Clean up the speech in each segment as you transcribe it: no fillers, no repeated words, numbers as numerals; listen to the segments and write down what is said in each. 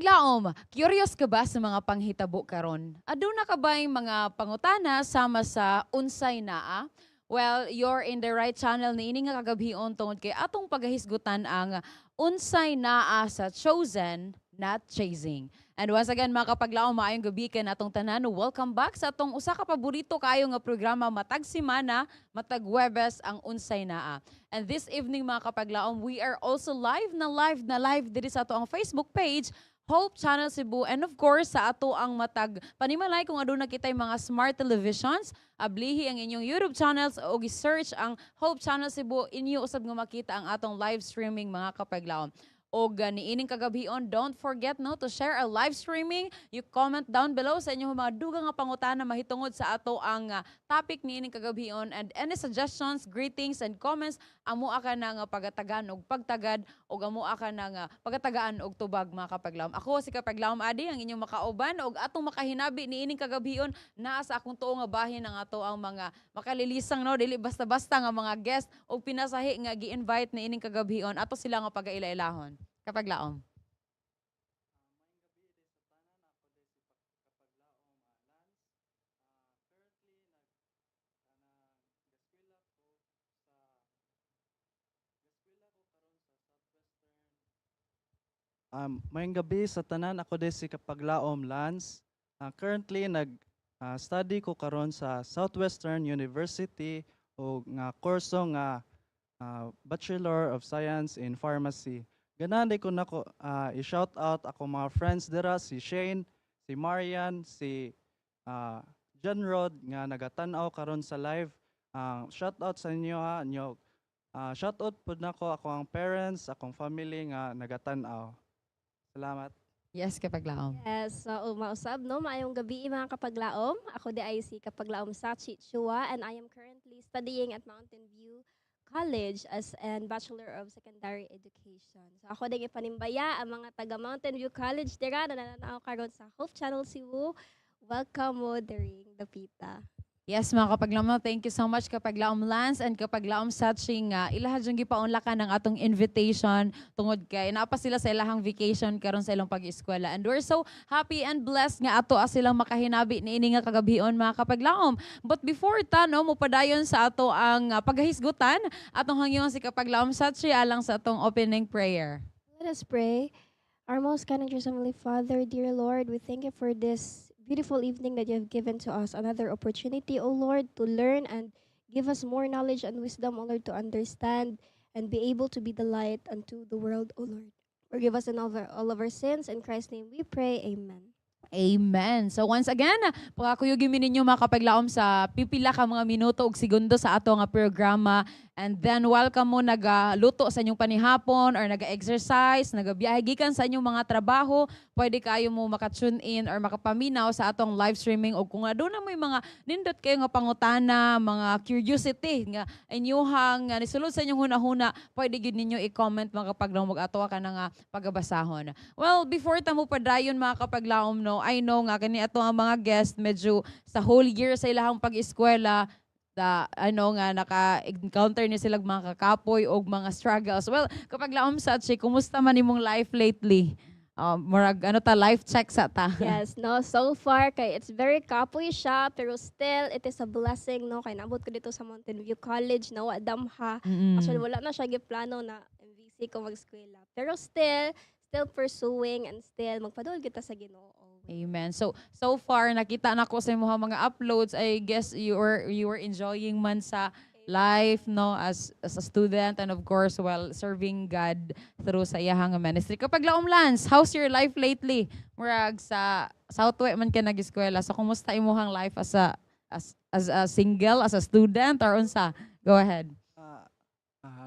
Kapaglaom, curious ka ba sa mga panghitabo karon? Aduna ka ba'y mga pangutana sama sa unsay naa? Well, you're in the right channel niini nga kagabhion tungod kay atong pagahisgutan ang unsay naa sa chosen, not chasing. And once again, mga kapaglaom, maayong gabi ka atong tanan. Welcome back sa atong usa ka paborito kayo nga programa matag semana, matag Huwebes ang unsay naa. And this evening, mga kapaglaom, we are also live diri sa ato ang Facebook page, Hope Channel Cebu, and of course sa ato ang matag panimalay kung aduna kitay mga smart televisions, ablihi ang inyong YouTube channels o gi-search ang Hope Channel Cebu, inyo usab nga makita ang atong live streaming, mga kapaglaom. O niining kagabhion, don't forget no to share our live streaming. You comment down below sa inyong mga dugang nga pangutana mahitungod sa ato ang topic niining kagabhion, and any suggestions, greetings and comments amo aka na nga pagatagan og pagtagad og amo aka na nga pagatagaan og tubag, mga kapaglaom. Ako si Kapaglaom Adi ang inyong makauban og atong makahinabi niining kagabhion naa sa akong tuo nga bahin ang ato ang mga makalilisang no dili basta-basta nga mga guest o pinasahi nga gi-invite niining kagabhion ato sila nga pagaila-ilahon. Kapaglaom. Mayong gabi sa tanan, ako din si Kapaglaom Lance. Currently study ko karon sa Southwestern University o nga kurso nga Bachelor of Science in Pharmacy. Ganahan ko nako i-shout out ako mga friends dira, si Shane, si Marian, si John Rod nga nagatan-aw karon sa live. Shout out sa inyo ha, inyo. Shout out pud nako ako ang parents, akong family nga nagatan-aw. Salamat. Yes, Kapaglaom. Yes, so mausab no, maayong gabi mga kapaglaom. Ako di ay si Kapaglaom Sachi Chua, and I am currently studying at Mountain View College as an Bachelor of Secondary Education. So ako din ipanimbaya ang mga taga Mountain View College dira na nananaw karon sa Hope Channel Cebu. Welcome mo during the pita. Yes, mga kapaglaom, thank you so much Kapaglaom Lance and Kapaglaom Satching. Ilahad yung gipaunlakan ng atong invitation tungod kay naapa sila sa ilahang vacation karon sa ilang pag-eskwela. And we're so happy and blessed nga ato silang makahinabi niini nga kagabhion, mga kapaglaom. But before ta no mo padayon sa ato ang paghisgutan, atong hangyon si Kapaglaom Satchi alang sa atong opening prayer. Let us pray. Our most kind and gracious Heavenly Father, dear Lord, we thank you for this beautiful evening that you have given to us. Another opportunity, O Lord, to learn and give us more knowledge and wisdom, O Lord, to understand and be able to be the light unto the world, O Lord. Forgive us in all of our sins. In Christ's name we pray. Amen. Amen. So once again, pakakuyugin mi ninyo mga kapaglaom sa pipila ka mga minuto ug segundo sa ato nga programa. And then welcome mo nagaluto sa inyong panihapon or naga-exercise, nagabiyahe gikan sa inyong mga trabaho, pwede kayo mo maka-tune in or makapaminaw sa atong live streaming. O kung aduna mo mga nindot kayo nga pangutana, mga curiosity nga inyuhang nisulod sa inyong hunahuna, pwede gid ninyo i-comment mga kapaglaom, mag-ato ka na nga pagabasahon. Well, before ta mo padayon mga kapaglaom no, I know nga kani ato ang mga guest medyo sa whole year sa ilahang pag-eskwela ano nga naka-encounter ni sila mga kakapoy o mga struggles. Well, kapag laom sa Che, kumusta man imong life lately? Murag ano ta life check sa ta. Yes, no, so far kay it's very kapoy siya, pero still it is a blessing, no, kay naabot ko dito sa Mountain View College na wa damha. Actually wala na siya giplano na MVC ko mag-eskwela. Pero still pursuing and still magpadol kita sa Ginoo. Amen. So far nakita na ko sa imong mga uploads, I guess you were enjoying man sa life no as a student, and of course while serving God through sa iyahang ministry. Kapag laom Lance, how's your life lately? Murag sa Southwest man ka nag-eskwela. So kumusta imong life as a single, as a student or unsa? Go ahead.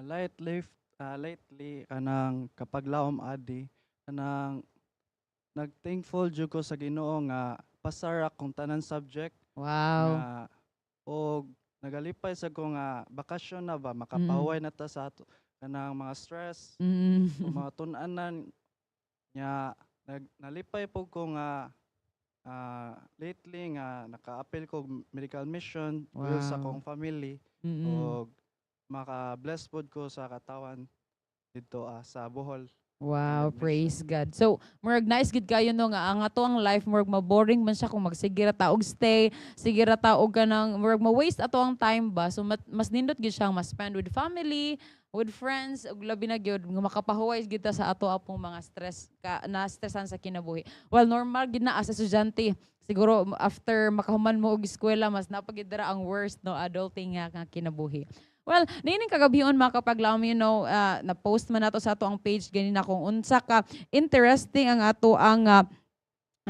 Lately kanang Kapaglaom Adi kanang nagthankful jud ko sa Ginoo nga pasara kong tanan subject Wow. nga og nagalipay sa ko nga bakasyon na ba makapaway na ta sa ato kanang mga stress o mga tun-anan nya nalipay po ko nga lately nga naka-appeal ko medical mission dahil sa Wow. kong family Mm-mm. og maka-bless pod ko sa katawan dito sa Bohol. Wow, Admission. praise God. So, murag nice gid kayo no nga ang ato ang life murag maboring man siya kung magsigira ta og stay, sigira ta og kanang murag ma-waste ato ang time ba. So mas nindot gid siyang mas spend with family, with friends, ug labi na gyud nga makapahuway gid ta sa ato apong mga stress na stressan sa kinabuhi. Well, normal gid na as estudyante. Siguro after makahuman mo og eskwela mas napagid dira ang worst no adulting nga kinabuhi. Well, nining kagabihon mga kapaglaom, na-post man nato sa ato ang page ganina kung unsa ka interesting ang ato ang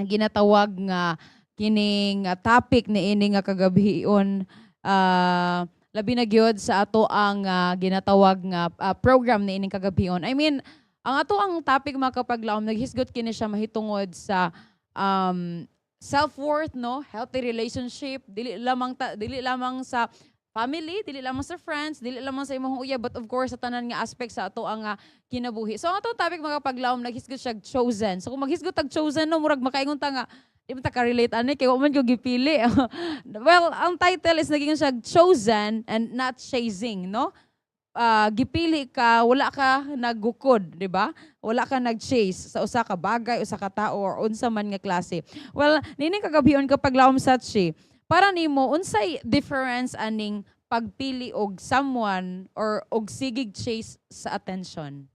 ginatawag nga kining topic ni ini nga kagabihon. Labi na gyud sa ato ang ginatawag nga program ni ining kagabihon. I mean, ang ato ang topic mga kapaglaom naghisgot kini siya mahitungod sa self-worth, no, healthy relationship, dili lamang sa family, dili lamang sa friends, dili lamang sa imong uyab, but of course sa tanan nga aspect sa ato ang kinabuhi. So ang atong topic mga paglaom naghisgot siya chosen. So kung maghisgot tag chosen no murag makaingon ta nga di man ta ka-relate ani kay wa man ko gipili. Well, ang title is naging siya chosen and not chasing, no? Gipili ka, wala ka naggukod, di ba? Wala ka nag-chase sa usa ka bagay, usa ka tao or unsa man nga klase. Well, nining kagabihon kapag lawom satsi, para nimo unsay difference aning pagpili og someone or og sigig chase sa attention?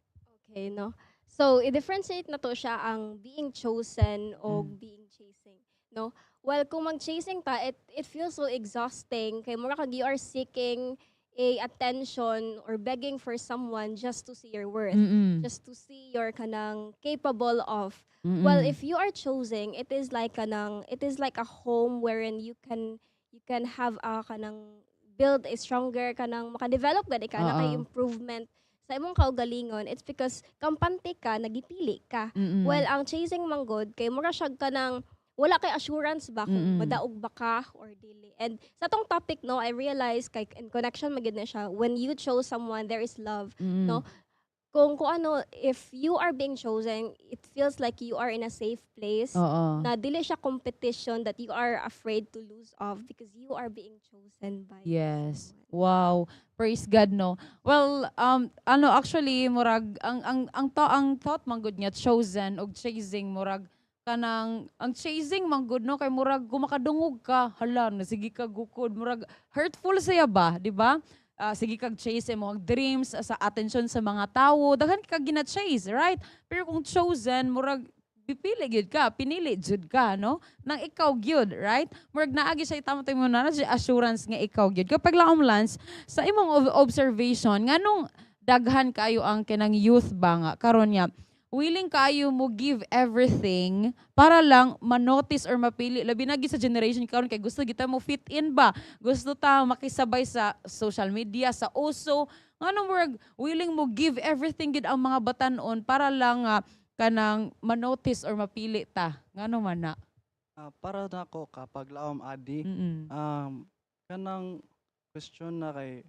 Okay, no? So, i-differentiate na to siya ang being chosen o being chasing, no? Well, kung mag-chasing ta, it feels so exhausting. Kay mura kag you are seeking a attention or begging for someone just to see your worth, Mm-mm. just to see your kanang capable of. Mm-mm. Well, if you are choosing, it is like a home wherein you can have a kanang build a stronger kanang maka-develop gad ka na kay Oo. improvement sa imong kaugalingon. It's because kampante ka, nagipili ka. Mm-mm. Well, ang chasing manggod kay mura siya kanang wala kay assurance ba kung Mm-mm. madaog ba ka or dili. And sa tong topic no, I realize kay in connection magid na siya when you chose someone there is love, Mm-mm. no? Kung ano, if you are being chosen, it feels like you are in a safe place. Oo. Na dili siya competition that you are afraid to lose of because you are being chosen by Yes. someone. Wow. Praise God, no. Well, actually murag ang thought man gud nga chosen og chasing murag kanang ang chasing man gud no kay murag gumakadungog ka hala na sige ka gukod murag hurtful siya ba, di ba? Sige kag chase mo ang dreams sa attention sa mga tao daghan ka gina-chase, right? Pero kung chosen murag pipili gyud ka, pinili jud ka, no? Nang ikaw gyud, right? Murag naagi sa tamo mo na assurance nga ikaw gyud. Kapag laom Lance, sa imong observation nganong daghan kayo ang kinang youth ba nga karon nya willing kayo mo give everything para lang manotice or mapili labi na gyud sa generation karon kay gusto kita mo fit in ba, gusto ta makisabay sa social media sa uso nganong murag willing mo give everything gid ang mga batan-on para lang kanang manotice or mapili ta ngano man na. Para nako kapag laom adi, Mm-mm. kanang question na kay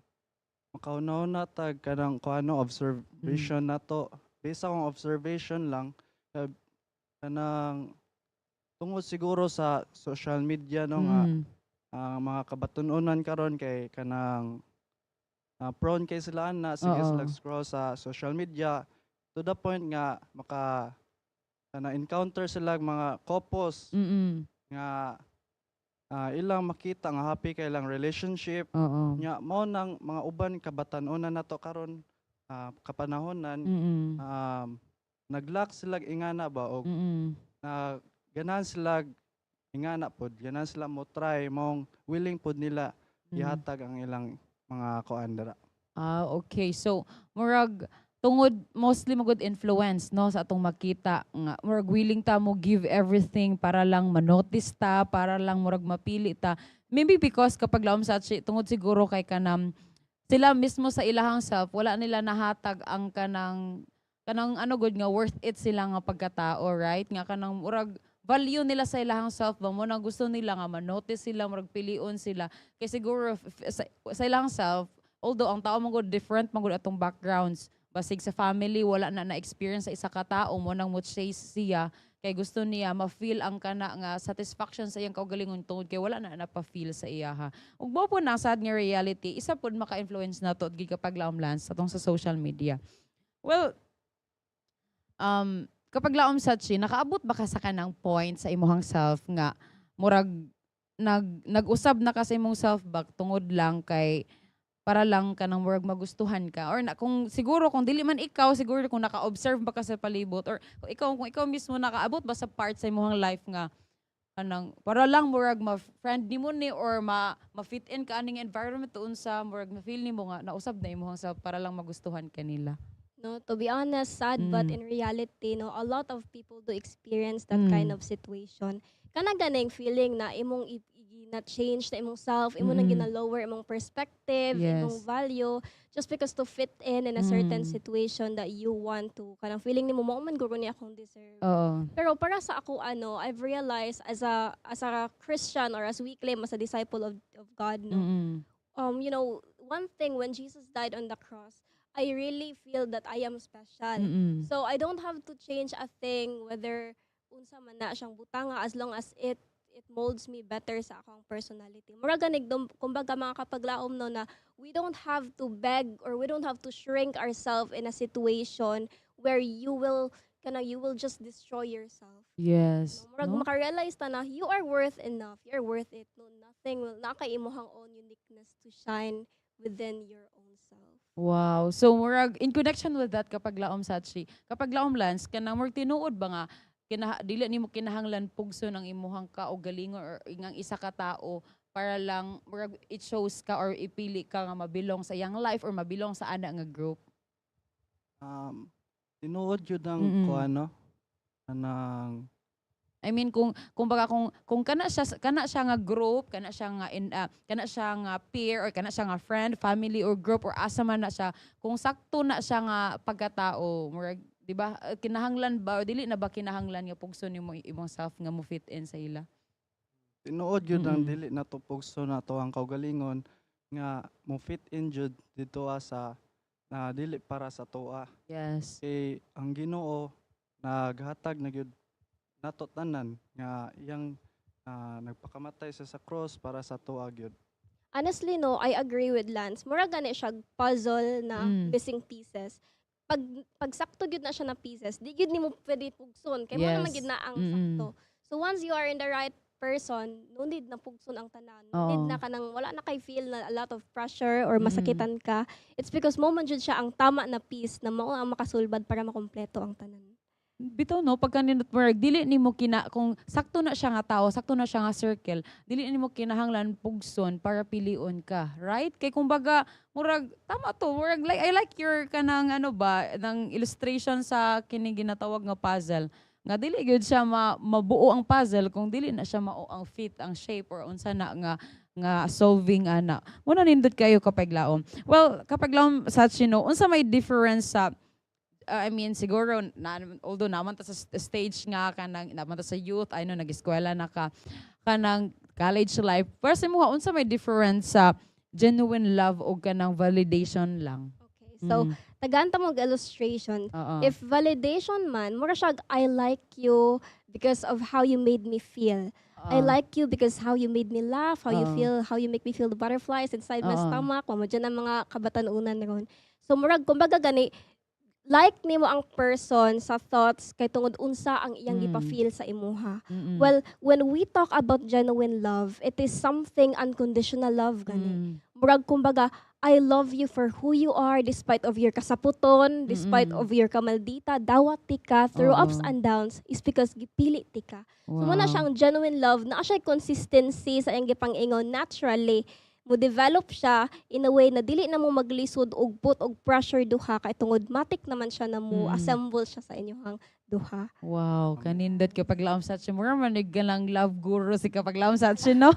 makaunaw na tag kanang kuano observation nato. Based akong observation lang, kanang tungod siguro sa social media no nga Mm. ang mga kabatununan karon kay kanang prone kay sila na sige Oo. sila scroll sa social media to the point nga encounter sila mga couples Mm-mm. nga ilang makita nga happy kay ilang relationship Oo. nya mao nang mga uban kabatan-onan nato karon kapanahonan Mm-mm. naglack sila ingana ba og Mm-mm. ganahan sila ingana pod ganahan sila mo try mong willing pod nila ihatag ang ilang mga kuan dira. Okay. So, murag tungod mostly magud influence no sa atong makita nga murag willing ta mo give everything para lang manotice ta, para lang murag mapili ta. Maybe because kapag laom sa tungod siguro kay kanam sila mismo sa ilahang self wala nila nahatag ang kanang ano good nga worth it sila nga pagkatao, right? Nga kanang murag value nila sa ilahang self ba mo nang gusto nila nga manotice sila murag pilion sila kay siguro sa ilahang self although ang tao mo different man gud atong backgrounds basig sa family wala na experience sa isa ka tao mo nang mo chase siya kay gusto niya ma-feel ang kana nga satisfaction sa iyang kaugalingon tungod kay wala na pa-feel sa iya ha. Ug mao po na sad nga reality isa pod maka-influence nato gid kapag laom Lance atong sa social media. Well, kapag laom sa chi, nakaabot ba ka sa kanang point sa imuhang self nga murag nag-usab na ka sa imong self back tungod lang kay para lang ka nang murag magustuhan ka or kung siguro kung dili man ikaw siguro kung naka-observe ba ka sa palibot or kung ikaw mismo nakaabot ba sa part sa imong life nga kanang para lang murag ma-friend nimo ni or ma-fit in ka aning environment tuon sa murag ma-feel nimo nga nausab na imong self para lang magustuhan kanila. No, to be honest, sad, but Mm. in reality, no, a lot of people do experience that Mm. kind of situation. Kana ganing feeling na imong na change na imong self, imo nang Mm-mm. gina-lower imong perspective, imong Yes. value, just because to fit in a certain Mm. situation that you want to. Kanang feeling nimo mao man guro ni akong deserve. Oo. Pero para sa ako I've realized as a Christian or as we claim as a disciple of God, no. Mm-mm. One thing when Jesus died on the cross, I really feel that I am special. Mm-mm. So I don't have to change a thing whether unsa man na siyang butanga as long as it molds me better sa akong personality. Mura ganig kumbaga mga kapaglaom no na we don't have to beg or we don't have to shrink ourselves in a situation where you will just destroy yourself. Yes. No, murag No? makarealize ta na you are worth enough. You're worth it. No, nothing will nakaimuhang own uniqueness to shine within your own self. Wow. So murag in connection with that kapag laom Sachi, kapag laom Lance kanang murag tinuod ba nga dili nimo kinahanglan pugson ang imuhang kaugalingon or ingang isa ka tao para lang murag it shows ka or ipili ka nga mabilong sa iyang life or mabilong sa ana nga group. Tinuod yun ng Mm-mm. kuano, anang I mean kung baga kung kana siya nga group, kana siya nga peer or kana siya nga friend, family or group or asa man na siya, kung sakto na siya nga pagkatao, murag di ba kinahanglan ba o dili na ba kinahanglan nga pugson nimo imong self nga mo fit in sa ila? tinuod yun ang Mm-mm. dili na tupugso na to ang kaugalingon nga mo fit in jud dito sa na dili para sa tuwa. Yes. Kay ang Ginoo naghatag na gyud nato tanan nga iyang nagpakamatay sa cross para sa tuwa gyud. Honestly, no, I agree with Lance. Mura gani siya puzzle na missing pieces. Pag sakto gyud na siya na pieces, di gyud nimo pwede pugson kay mo naman Yes. gyud na ang Mm-mm. sakto. So once you are in the right person, no need na pugson ang tanan. No need Oo. na kanang wala na kay feel na a lot of pressure or Mm. masakitan ka. It's because mo man jud siya ang tama na piece na mao ang makasulbad para makompleto ang tanan. Bitaw no pagka nindot murag dili nimo kung sakto na siya nga tao, sakto na siya nga circle, dili nimo kinahanglan pugson para pilion ka, right? Kay kumbaga murag tama to, murag like I like your kanang ano ba ng illustration sa kini ginatawag nga puzzle. Nga dili gyud siya mabuo ang puzzle kung dili na siya mao ang fit, ang shape or unsa na nga solving ana. Muna nindot kayo kapag laom. Well, kapag laom sa chino, unsa may difference sa I mean, siguro, although naman ta sa stage nga, naman ta sa youth, I know, nag-eskwela na ka, kanang college life. Pero sa mga, unsa may difference sa genuine love o kanang validation lang? Okay. So, Mm. tagantang mong illustration. Oo. If validation man, mura siya, I like you because of how you made me feel. I Oo. like you because how you made me laugh, how you Oo. feel, how you make me feel the butterflies inside my Oo. stomach, mo dyan ang mga kabatanunan ron. So murag, kumbaga gani, like nimo ang person sa thoughts kay tungod unsa ang iyang Mm. gipa-feel sa imuha. Mm-mm. Well, when we talk about genuine love, it is something unconditional love gani. Mm. Murag kumbaga, I love you for who you are despite of your kasaputon, despite Mm-mm. of your kamaldita, dawat tika, through ups Oo. and downs, is because gipili tika. So muna Wow. siyang genuine love, na siya consistency sa iyang gipang-ingon naturally. Mo develop siya in a way na dili na mo maglisod og put og pressure duha kay tungod matik naman siya na mo Mm. assemble siya sa inyong duha. Wow, kanindot kapag laom sa atin. Mura man lang love guru si kapag laom sa atin, no?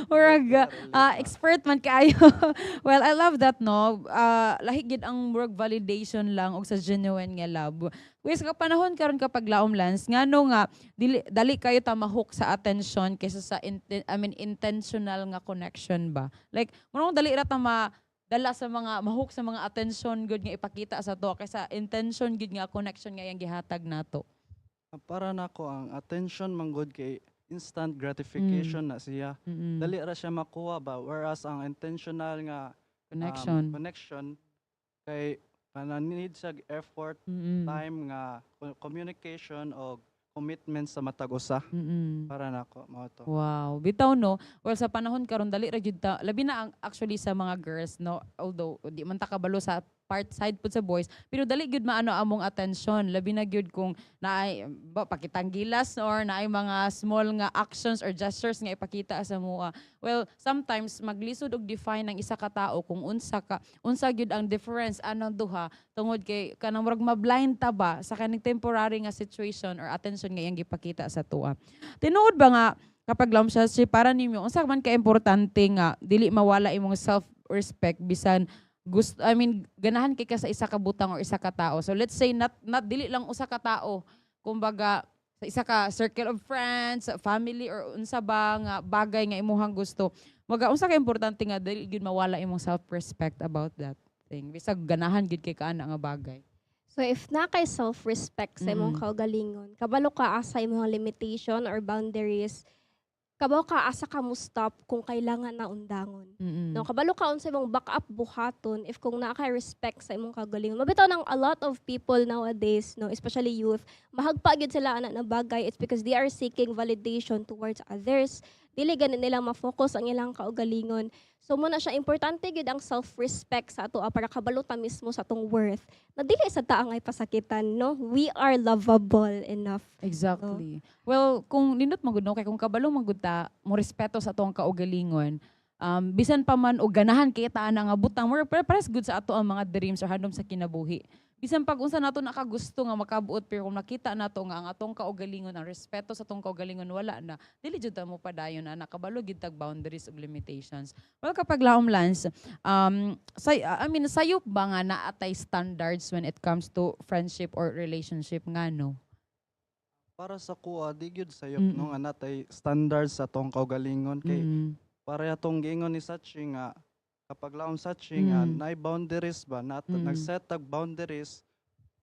Murag, expert man kayo. Well, I love that, no? Lahi gid ang murag validation lang og sa genuine nga love. Wis ka panahon karon kapag laom Lance, ngano nga dali kayo ta mahok sa attention kaysa sa intentional nga connection ba? Like, murag dali ra ta dala sa mga mahok sa mga attention good nga ipakita sa to kaysa intention good nga connection nga iyang gihatag nato. Para nako ang attention manggod kay instant gratification na siya. Mm-mm. Dali ra siya makuha ba whereas ang intentional nga Connection. connection kay kana need siya effort, Mm-mm. time nga communication o commitment sa matag usa Mm-mm. para nako mao to. Wow, bitaw no. Well sa panahon karon dali ra gyud ta labi na ang actually sa mga girls no, although di man ta kabalo sa part side pud sa boys, pero dali gyud maano among attention labi na gyud kung naay ba pakitang gilas or naay mga small nga actions or gestures nga ipakita sa mua. Well, sometimes maglisod og define ng isa ka tawo kung unsa gyud ang difference anong duha tungod kay kanang murag ma-blind ta ba sa kaning temporary nga situation or attention nga iyang gipakita sa tuwa. Tinuod ba nga kapag lam siya si para nimo unsa man ka importante nga dili mawala imong self-respect bisan gusto ganahan kay ka sa isa ka butang or isa ka tao. So let's say not dili lang usa ka tao, kumbaga sa isa ka circle of friends, family or unsa ba nga bagay nga imong gusto. Maga unsa ka importante nga dili gyud mawala imong self-respect about that thing. Bisag ganahan gyud kay kaana nga bagay. So if na kay self-respect sa imong Mm. kaugalingon, kabalo ka asa imong limitation or boundaries, kabalo ka asa ka mo stop kung kailangan na undangon. Mm. No, kabalo ka unsa imong backup buhaton if kung naa kay respect sa imong kaugalingon. Mabitaw nang a lot of people nowadays, no, especially youth, mahagpa gyud sila ana na bagay. It's because they are seeking validation towards others. Dili gani nila ma-focus ang ilang kaugalingon. So muna siya importante gyud ang self-respect sa ato para kabalo ta mismo sa atong worth. Na dili sa taang ay pasakitan, no? We are lovable enough. Exactly. Well, kung nindot magud no kay kung kabalo magud ta mo respeto sa atong kaugalingon, bisan pa man og ganahan kay ta nga butang more pares good sa ato ang mga dreams or handom sa kinabuhi. Bisan pag unsa nato nakagusto nga makabuot pero kung nakita nato nga ang atong kaugalingon ang respeto sa atong kaugalingon wala na, dili jud ta mo padayon na nakabalo gid tag boundaries ug limitations. Well, kapag laom Lance, sayop ba nga naatay standards when it comes to friendship or relationship nga no? Para sa kuha di gyud sayop Mm-mm. no nga natay standards sa tong kaugalingon kay Mm. para atong giingon ni Sachi nga kapag laom Sachi nga Mm. nay boundaries ba Mm. nag-set tag boundaries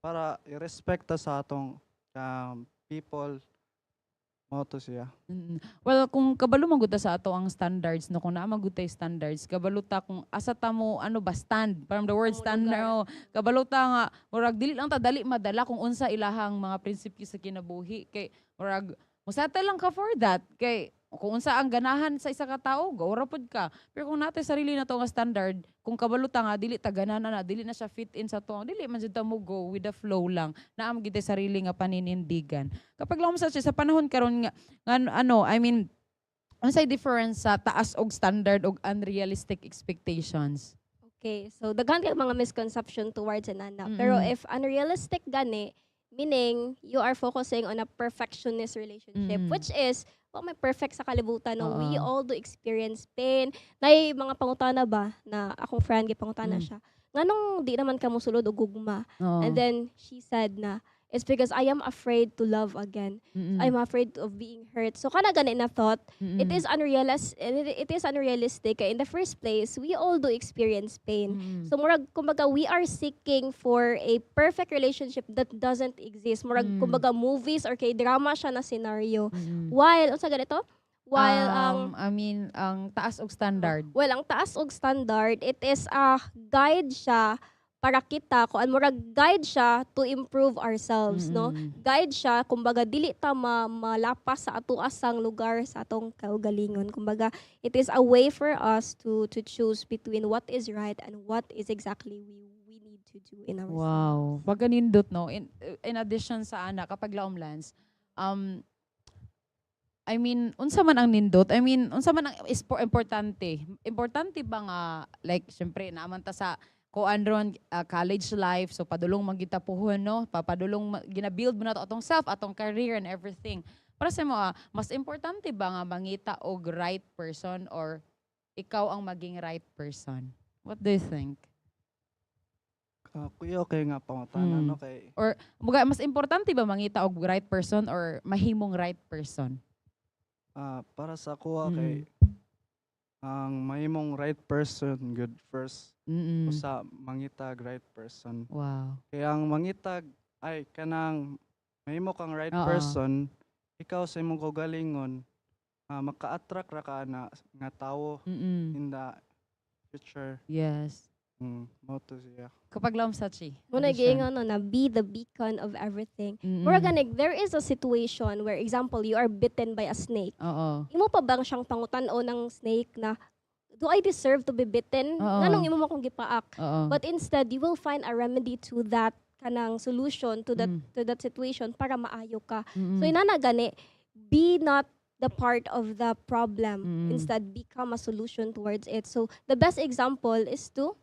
para i-respect ta sa atong people mo to siya. Mm. Well, kung kabalo man gud ta sa ato ang standards no kung naa man gud tay standards, kabalo ta kung asa ta mo ano ba stand from the word Amo stand lugar. no, kabalo ta nga murag dili lang ta dali madala kung unsa ilahang mga prinsipyo sa kinabuhi kay murag musettle lang ka for that kay kung unsa ang ganahan sa isa ka tawo go ra pud ka, pero kung natay sarili na to nga standard kung kabalo ta nga dili ta ganahan na dili na siya fit in sa to dili man jud ta mo go with the flow lang naam gid tay sarili nga paninindigan kapag lang sa panahon karon nga unsay difference sa taas og standard og unrealistic expectations? Okay, so daghan kay mga misconception towards anana. Pero Mm-mm. if unrealistic gani, meaning you are focusing on a perfectionist relationship, Mm. which is wa may perfect sa kalibutan. No? We Oo. all do experience pain. Nay mga pangutana ba na akong friend gipangutana Mm. siya. Nganong di naman ka mosulod og gugma? Oo. And then she said na it's because I am afraid to love again. Mm-mm. I'm afraid of being hurt. So kana gani na thought, it Mm-mm. is unrealistic. In the first place, we all do experience pain. Mm-mm. So murag kumbaga we are seeking for a perfect relationship that doesn't exist. Murag Mm. kumbaga movies or kay drama siya na scenario. Mm-mm. While unsa ganito? While ang taas og standard. well, ang taas og standard, it is a guide siya para kita kung murag guide siya to improve ourselves, no? Mm-mm. Guide siya kumbaga dili ta malapas sa ato asang lugar sa atong kaugalingon. Kumbaga it is a way for us to choose between what is right and what is exactly we need to do in ourselves. Wow. Pag ganindot no in addition sa ana kapag laom Lance, unsa man ang nindot? Unsa man ang importante? Importante ba nga like syempre naaman ta sa kuan ron college life so padulong magitapuhon no, papadulong gina-build mo na to atong self, atong career and everything. Para sa mo mas importante ba nga mangita og right person or ikaw ang maging right person? What do you think? Kuya okay nga pangutana Mm. no kay Mas importante ba mangita og right person or mahimong right person? para sa kuha Mm. kay ang mahimong right person good first Mm. usa mangitag right person. Wow. Kaya ang mangitag ay kanang mahimo kang right Oo. person, ikaw sa imong kaugalingon maka-attract ra ka na nga tawo Mm. in the future. Yes. Mao to siya. Kapag laom sa chi. Muna Addition. giingon no na be the beacon of everything. Mm-mm. Mura ganig, there is a situation where example you are bitten by a snake. Oo. Imo pa bang siyang pangutan-o ng snake na do I deserve to be bitten? Oo. Nganong imo mo akong gipaak? Oo. But instead, you will find a remedy to that kanang solution to that Mm. to that situation para maayo ka. Mm-mm. So inana gani, be not the part of the problem. Mm. Instead, become a solution towards it. So the best example is to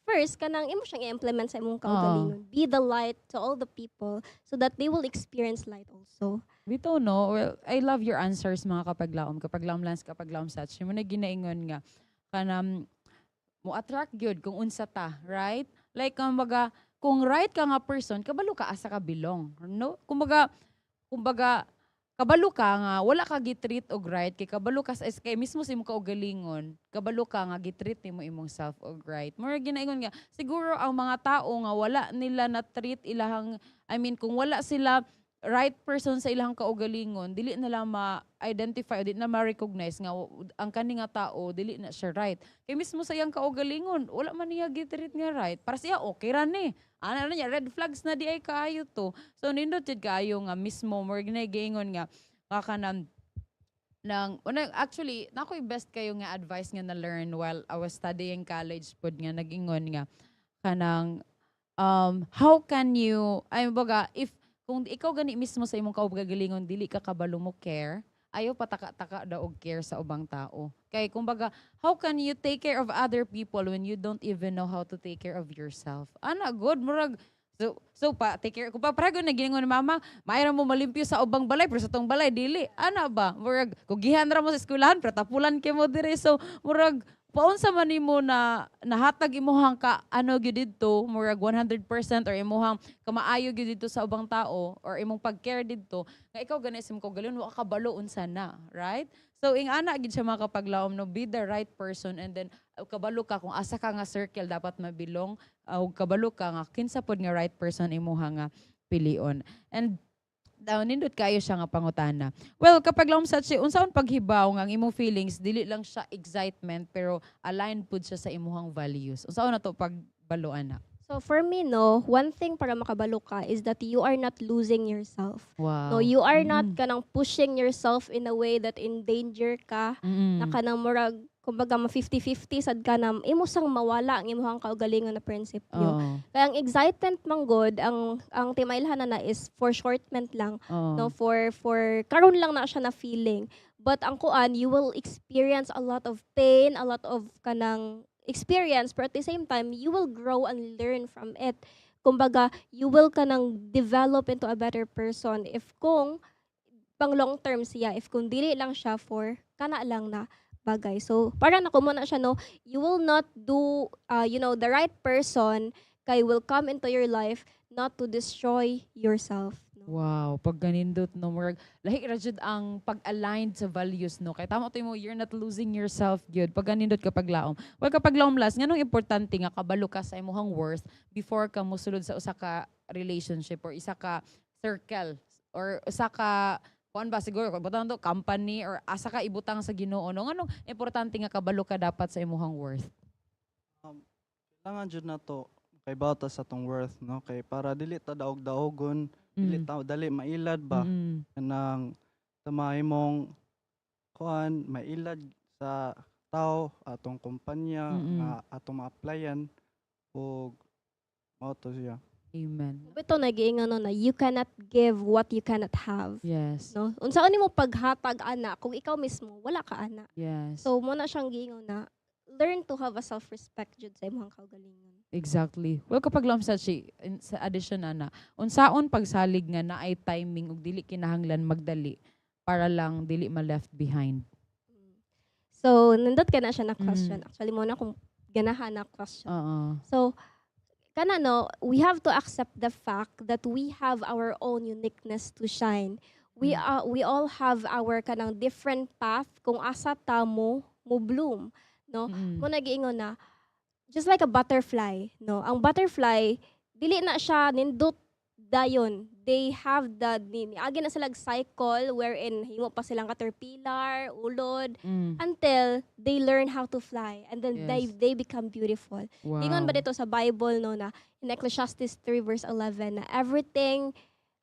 first kanang imo siyang i-implement sa imong kaugalingon. Be the light to all the people so that they will experience light also. Bito no, well, I love your answers mga kapaglaom. Kapaglaom Lance, kapaglaom Sach. Mo na ginaingon nga kanam mo attract gyud kung unsa ta, right? Like kumbaga, kung right ka nga person, kabalo ka asa ka belong, no? Kumbaga kabalo ka nga wala ka gitreat og right kay kabalo ka sa kay mismo sa imong kaugalingon, kabalo ka nga gitreat nimo imong self og right. More ginaingon nga siguro ang mga tao nga wala nila na treat ilahang kung wala sila right person sa ilang kaugalingon, dili nila ma-identify o dili na ma-recognize nga ang kani nga tao dili na siya right. Kay mismo sa iyang kaugalingon, wala man niya gitreat nga right. Para siya okay ra ni. Ana na niya red flags na di ay kaayo to. So nindot jud kaayo nga mismo more gingon nga kakanan actually nako best kayo nga advice nga na learn while I was studying college pod nga nagingon nga kanang how can you baga if kung ikaw gani mismo sa imong kaugalingon dili ka kabalo mo care, ayaw pataka-taka daw og care sa ubang tao. Kay kumbaga, how can you take care of other people when you don't even know how to take care of yourself? Ana good murag so pa take care ko pa prago na giningon ni mama, mayra mo malimpyo sa ubang balay pero sa tong balay dili. Ana ba? Murag kugihan ra mo sa eskwelahan pero tapulan kay mo dire. So murag paunsa man nimo na nahatag imuhang ka ano gyud didto murag 100% or imuhang kamaayo gyud didto sa ubang tao or imong pag-care didto nga ikaw gani sim ko galon wa ka kabalo unsa na, right? So ing ana gid siya makapaglaom no, be the right person and then kabalo ka kung asa ka nga circle dapat mabilong ug kabalo ka nga kinsa pod nga right person imuha nga pilion. And nindot kayo siya nga pangutana. Well, kapag lang sa siya, unsaon paghibaw nga ang imong feelings, dili lang siya excitement, pero aligned pud siya sa imuhang values. Unsaon na to pagbaluan na? So for me, no, one thing para makabalo ka is that you are not losing yourself. Wow. No, you are not kanang pushing yourself in a way that endanger ka. Na kanang murag, kumbaga ma 50-50 sad ka na imo sang mawala ang imong kaugalingon na prinsipyo. Oo. Kaya ang excitement man god ang timailhan na is for shortment lang, Oo. no, for karon lang na siya na feeling. But ang kuan, you will experience a lot of pain, a lot of kanang experience, but at the same time, you will grow and learn from it. Kumbaga, you will kanang develop into a better person if kung pang long term siya, if kung dili lang siya for kana lang na bagay. So, para na muna siya, no, you will not do, the right person kay will come into your life not to destroy yourself. No? Wow, pag ganindot no murag lahi ra jud ang pag-aligned sa values no. Kay tama to mo you're not losing yourself gyud pag ganindot kapag laom. Well kapag laom last nganong importante nga kabalo ka sa imong worth before ka mosulod sa usa ka relationship or isa ka circle or usa ka kuan ba siguro butang to company or asa ka ibutang sa Ginoo no. Nganong importante nga kabalo ka dapat sa imong worth? Kailangan jud na to kay bawta sa tong worth no kay para dili ta daog-daogon, dili ta dali mailad ba kanang sa mahimong kuan mailad sa tao atong kumpanya nga atong ma-applyan og mao to siya. Amen. Ito nagiingon no na you cannot give what you cannot have. Yes. No? Unsaon nimo paghatag ana kung ikaw mismo wala ka ana. Yes. So mo na siyang giingon na learn to have a self-respect jud sa imong kaugalingon. Exactly. Well, kapag lang sa addition na, unsaon pagsalig nga na ay timing ug dili kinahanglan magdali para lang dili ma-left behind. So, nindot ka na siya na question. Actually, mo na kung ganahan na question. Oo. So, kana no, we have to accept the fact that we have our own uniqueness to shine. We all have our kanang different path kung asa ta mo bloom, no? Mo nagiingon na just like a butterfly, no? Ang butterfly dili na siya nindot dayon they have the agi na sila cycle wherein himo pa silang caterpillar, ulod, Mm. until they learn how to fly, and then Yes. they become beautiful. Ingon ba Wow. dito sa Bible no na in Ecclesiastes 3 verse 11 na everything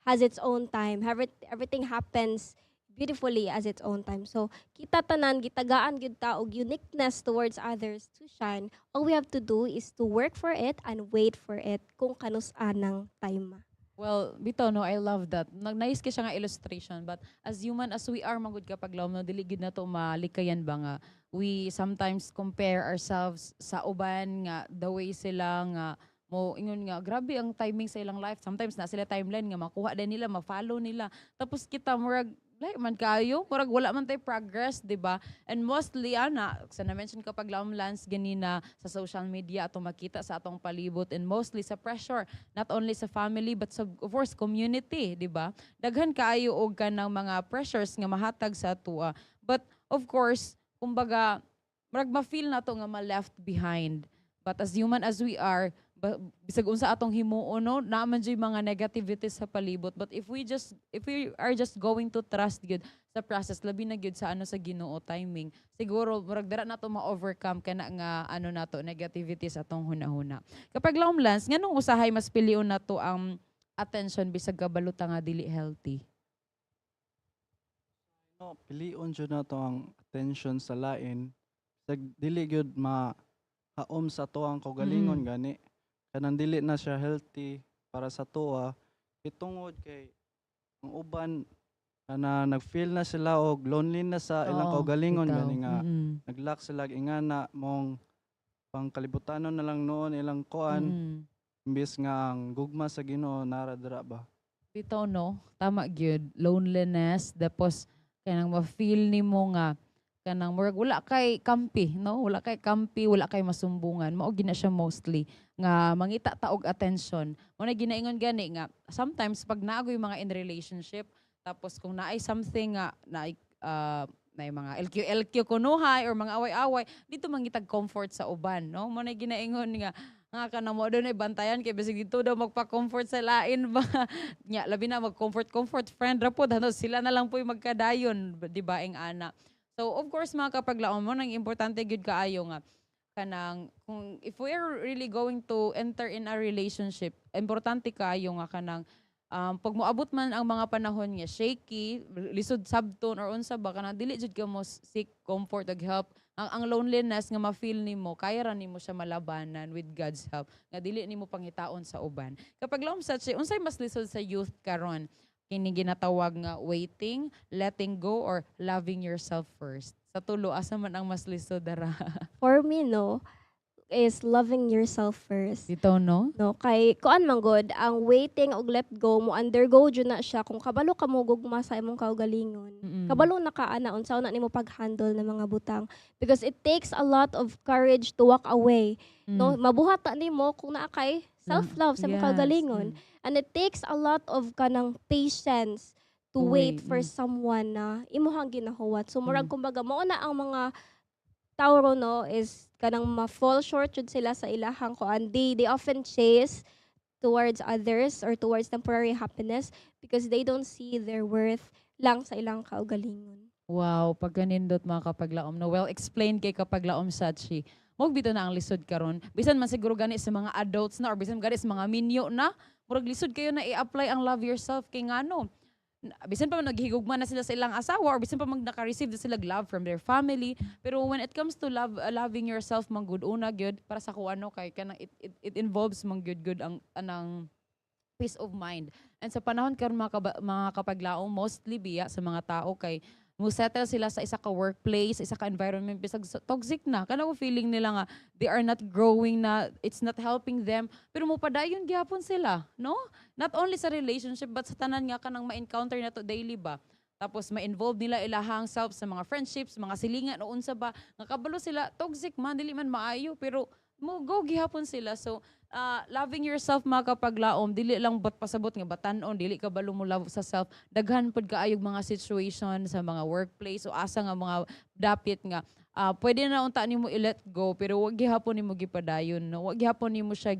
has its own time. Everything happens beautifully as its own time. So kita tanan gitagaan gyud ta og uniqueness towards others to shine. All we have to do is to work for it and wait for it kung kanus anang time. Well, bitaw no, I love that. Nag-nice ka siya nga illustration, but as human as we are magud kapag laom no, dili gid na to malikayan ba nga we sometimes compare ourselves sa uban nga the way sila nga mo ingon nga grabe ang timing sa ilang life. Sometimes na sila timeline nga makuha din nila, ma-follow nila. Tapos kita murag like man kayo, murag wala man tay progress, di ba? And mostly ana, sa na-mention kapag laom Lance ganina sa social media atong makita sa atong palibot and mostly sa pressure not only sa family but sa of course community, di ba? Daghan kaayo og kanang mga pressures nga mahatag sa atua. But of course, kumbaga murag ma-feel na to nga ma-left behind. But as human as we are, bisag unsa atong himuon no, naaman jay mga negativities sa palibot, but if we are just going to trust gyud sa process, labi na gyud sa ano sa Ginoo timing, siguro murag dara nato ma-overcome kana nga ano nato negativities atong hunahuna. Kapag laom Lance, nganong usahay mas pilion nato ang attention bisag kabaluta nga dili healthy? No, pilion jud na to ang attention sa lain. Dili gyud haom sa to ang kaugalingon gani. Kanang dili na siya healthy para sa tuwa. Itungod kay ang uban na nag-feel na sila og loneliness sa ilang Oo, kaugalingon bitaw. gani nga Mm-mm. naglack sila ingana mong pangkalibutanon na lang noon ilang kuan Mm-mm. imbis nga ang gugma sa Ginoo nara dira ba. Bitaw no, tama gyud, loneliness, tapos kanang ma-feel nimo nga kanang murag wala kay kampi, no? Wala kay kampi, wala kay masumbungan. Mao gina siya mostly nga mangita ta og attention. Mo na ginaingon gani nga sometimes pag naagoy mga in relationship, tapos kung naay something nga naay mga LQ kunuhay or mga away-away, dito mangitag comfort sa uban, no? Mo na ginaingon nga kanang mo doon ay bantayan kay bisig dito daw magpa-comfort sa lain ba. Nya labi na mag-comfort friend ra pod ano sila na lang po'y magkadayon, di ba ing ana. So of course mga kapaglaom mo nang importante gyud kaayo nga kanang kung if we are really going to enter in a relationship, importante kaayo nga kanang pag moabot man ang mga panahon nga shaky, lisod sabton or unsa ba kanang dili jud ka mo seek comfort ug help. Ang loneliness nga ma-feel nimo, kaya ra nimo siya malabanan with God's help. Nga dili nimo pangitaon sa uban. Kapag laom sa unsay mas lisod sa youth karon? Kini ginatawag nga waiting, letting go, or loving yourself first. Sa tulo, asa man ang mas lisod dara? For me no is loving yourself first. Dito, no? No, kay kuan man god ang waiting og let go mo undergo jud na siya kung kabalo ka mo gugma sa imong kaugalingon. Mm-mm. Kabalo na ka ana unsa na nimo pag-handle ng mga butang because it takes a lot of courage to walk away. No, mabuhat ta nimo kung naa kay self-love sa imong Yes. kaugalingon, and it takes a lot of kanang patience to wait Wait, for someone na imuhang ginahuwat. So murag Mm. kumbaga mao na ang mga tao no is kanang ma-fall short jud sila sa ilahang kuan. They often chase towards others or towards temporary happiness because they don't see their worth lang sa ilang kaugalingon. Wow, pagkanindot mga kapaglaom. No, well explained kay kapaglaom Sachi. Mog bito na ang lisod karon. Bisan man siguro gani sa mga adults na or bisan gani sa mga minyo na, murag lisod kayo na i-apply ang love yourself kay ngano. Bisan pa man naghigugma na sila sa ilang asawa or bisan pa mag naka-receive na sila love from their family, pero when it comes to loving yourself man good una gyud para sa kuano kay kanang it involves man good ang anang peace of mind. And sa panahon karon mga kapaglaom mostly biya sa mga tao kay mo settle sila sa isa ka workplace, isa ka environment bisag toxic na. Kanang feeling nila nga they are not growing na, it's not helping them, pero mo padayon gyapon sila, no? Not only sa relationship but sa tanan nga kanang ma-encounter na to daily ba. Tapos ma-involve nila ilahang self sa mga friendships, mga silingan o unsa ba. Nga kabalo sila toxic man dili man maayo pero mo go gihapon sila. So loving yourself mga kapaglaom, dili lang pasabot nga batanon, dili ka balo mo love sa self. Daghan pod kaayog mga situation sa mga workplace o asa nga mga dapit nga pwede na unta nimo i-let go pero wag gihapon nimo gipadayon, no? Wag gihapon nimo siya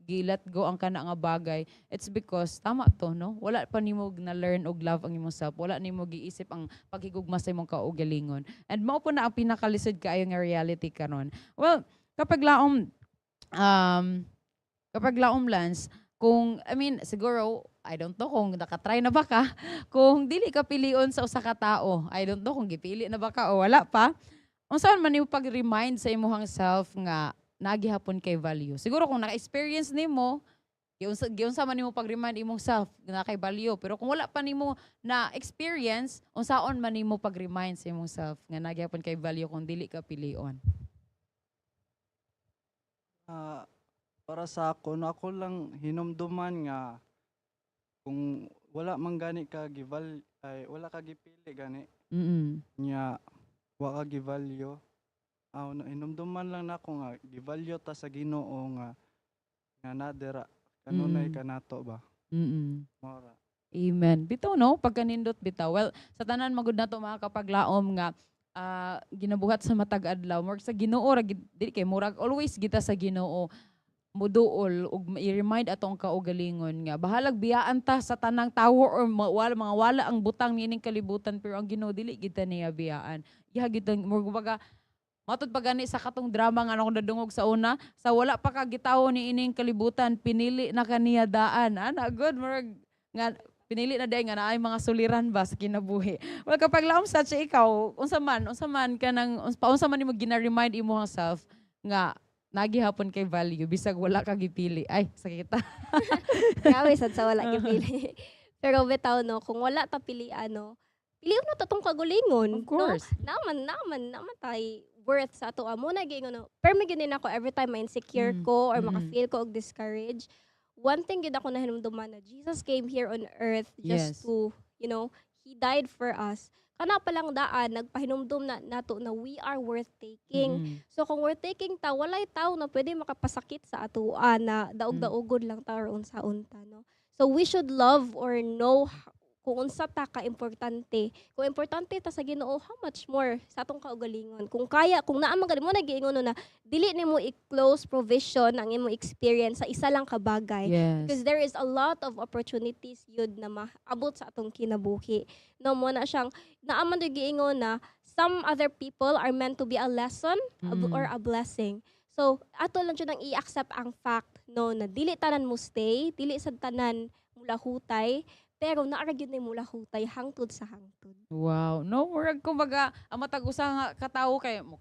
gi-let go ang kana nga bagay, it's because tama to, no? Wala pa nimo na learn og love ang imong self. Wala nimo giisip ang paghigugma sa imong kaugalingon. And mao po na ang pinakalisod kaayo nga reality karon. Well, kapag laom Lance, kung, I mean, siguro, I don't know kung nakatry na ba ka, kung dili ka pilion sa usa ka tao, I don't know kung gipili na ba ka o wala pa, unsaon man nimo pag-remind sa imong self nga nagihapon kay value. Siguro kung naka-experience nimo, giunsa man nimo pag-remind imong self na kay value, pero kung wala pa nimo na experience, unsaon man nimo pag-remind sa imong self nga nagihapon kay value kung dili ka pilion. Ah, para sa ako, no, ako lang hinumduman nga kung wala man gani ka wala ka gipili gani Mm. nya wa ka givalyo. Hinumduman lang nako nga givalyo ta sa Ginoo nga nadera kanunay Mm. kanato ba. Mm. Mora. Amen. Bitaw no, pagkanindot bitaw. Well, sa tanan magud nato mga kapaglaom nga ginabuhat sa matag adlaw, murag sa Ginoo ra dili kay murag always kita sa Ginoo muduol ug i-remind atong kaugalingon nga bahalag biyaan ta sa tanang tawo or mga wala ang butang niining kalibutan pero ang Ginoo dili kita niya biyaan. Iha gid murag matod pa gani sa katong drama nga akong nadungog sa una, sa wala pa ka gitawo ni ining kalibutan, pinili na kaniya daan. Ana good murag nga pinili na day nga naay mga suliran ba sa kinabuhi. Well, kapag laom sa ikaw, unsa man ka nang unsa man nimo gina-remind imong self nga nagihapon kay value bisag wala ka gipili. Ay, sakit. Grabe sad sa wala gipili. Pero bitaw no, kung wala ta pilian no, pilion na tatong kagulingon. Of course. No? Naman tay worth sa ato amo na giingon no. Pero may ganin ako every time ma insecure ko or maka-feel ko og discouraged. One thing gid ako na hinumduman na Jesus came here on earth Yes. just to, He died for us. Kana pa lang daan, nagpahinumdum na nato na we are worth taking. Mm. So kung worth taking ta, walay tao na pwede makapasakit sa atuan na daog-daugod lang ta or unsa-unta, no? So we should love or know kung unsa ta ka importante. Kung importante ta sa Ginoo, how much more sa atong kaugalingon. Kung naa man gani mo nagiingon na dili nimo i-close provision ang imong experience sa isa lang ka bagay. Because Yes. there is a lot of opportunities yun na maabot sa atong kinabuhi. No mo na siyang naaman do giingon na some other people are meant to be a lesson or a blessing. So ato lang jud ang i-accept ang fact no na dili tanan mo stay, dili sad tanan mula hutay, pero naara gyud na mula hutay hangtod sa hangtod. Wow. No, murag kumbaga, ang matag usa nga katawo kay mo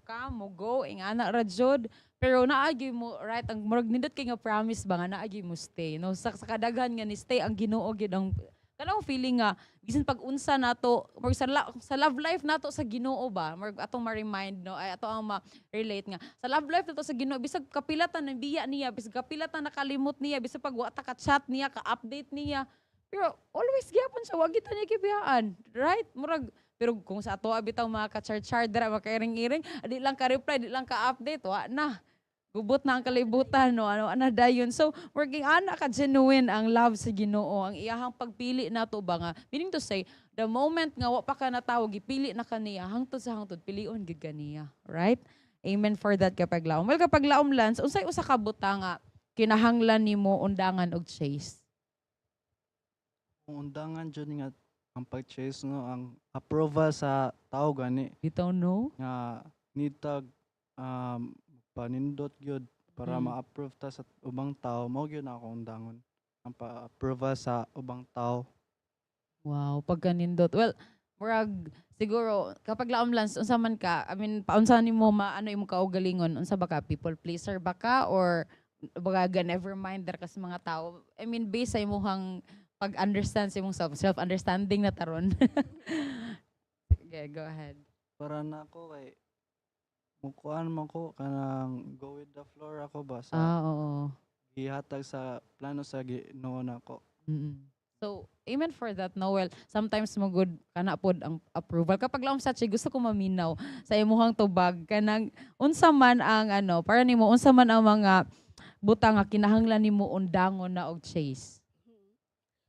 go, ingana ra jud. Pero naagi mo, right, ang murag nindot kay nga promise ba nga naagi mo stay. No, sa kadaghan nga ni stay ang Ginoo gyud ang kanang feeling nga bisan pag unsa nato murag sa love life nato sa Ginoo ba, murag atong ma-remind no, ay ato ang ma-relate nga. Sa love life nato sa Ginoo bisag kapilatan ng biya niya, bisag kapilatan nakalimot niya, bisag pag wa ta ka chat niya, ka update niya. Pero always gyapon siya, wag kita niya gibiyaan. Right? Murag, pero kung sa ato bitaw mga ka-char-char dira, makairing-iring, di lang ka-reply, di lang ka-update, wa na. Gubot na ang kalibutan, no? Ano dayon. So, working ana ka genuine ang love sa Ginoo, ang iyahang pagpili nato ba nga. Meaning to say, the moment nga wa pa ka natawag, ipili na kaniya, hangtod sa hangtod, pilion gid kaniya. Right? Amen for that kapag laom. Well, kapag laom Lance, unsay usa ka buta nga kinahanglan nimo undangan og chase? Kung undangan jud nga ang pag-chase no ang approval sa tao gani Bitaw no? nga nitag panindot gyud para ma-approve ta sa ubang tao mao gyud na ako undangon ang pa-approval sa ubang tao. Wow, pagkanindot. Well, murag siguro kapag laom Lance unsa man ka, I mean paunsa nimo maano imong kaugalingon? Unsa ba ka, people pleaser ba ka or baga never mind der ka sa mga tao? I mean based sa imong pag-understand sa imong self-understanding na taron. Okay, go ahead. Para na ako kay mukuan man ko kanang go with the floor ako ba sa Oo. gihatag sa plano sa Ginoo nako. Mm-mm. So, amen for that, Noel. Sometimes mo good kana pod ang approval. Kapag laom sa gusto ko maminaw sa imuhang tubag kanang unsa man ang para nimo unsa man ang mga butang nga kinahanglan nimo undangon na og chase.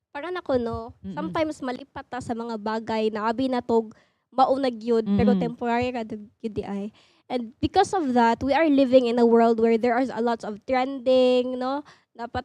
Para nako no, Mm-mm. sometimes malipat ta sa mga bagay na abi natog maunag yun, pero Mm-mm. temporary ra gyud di ay. And because of that, we are living in a world where there are a lot of trending, no? dapat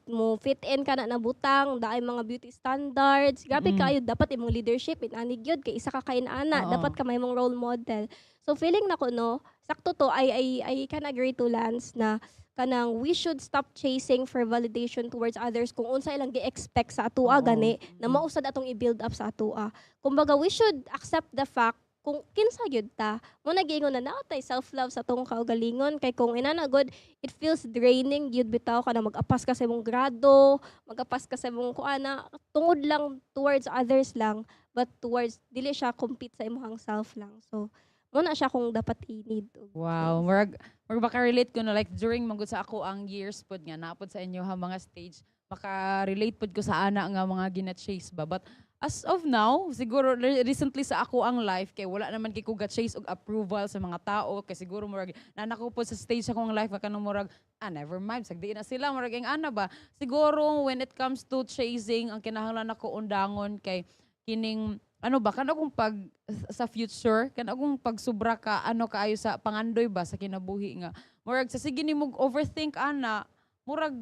mo fit in ka na nabutang, daay mga beauty standards. Grabe Mm-mm. kayo, dapat imong leadership ani gyud kay isa ka kain-ana, Oo. dapat ka may mong role model. So feeling nako no, sakto to I can agree to Lance na kanang we should stop chasing for validation towards others kung unsa ilang gi-expect sa atoa Oo. gani na mausad atong i-build up sa atoa. Kumbaga we should accept the fact kung kinsa gyud ta mo nagingon na naatay self-love sa tong kaugalingon kay kung inana good it feels draining gyud bitaw kana mag-apas ka sa imong grado, mag-apas ka sa imong kuana tungod lang towards others lang but towards dili siya compete sa imong self lang. So mo na siya kung dapat i-need. Wow, murag maka-relate ko no like during manggod sa ako ang years pod nga naapod sa inyo ha mga stage maka-relate pod ko sa ana nga mga gina-chase ba but as of now siguro recently sa ako ang life kay wala naman kay ko ga-chase og approval sa mga tao kay siguro murag nanako po sa stage sa akong life kanang murag never mind sagdi na sila murag ang ana ba siguro when it comes to chasing ang kinahanglan nako undangon kay kining ano ba kana kung pag sa future kana kung pagsubra ka ano kaayo sa pangandoy ba sa kinabuhi nga murag sa sige nimo overthink ana murag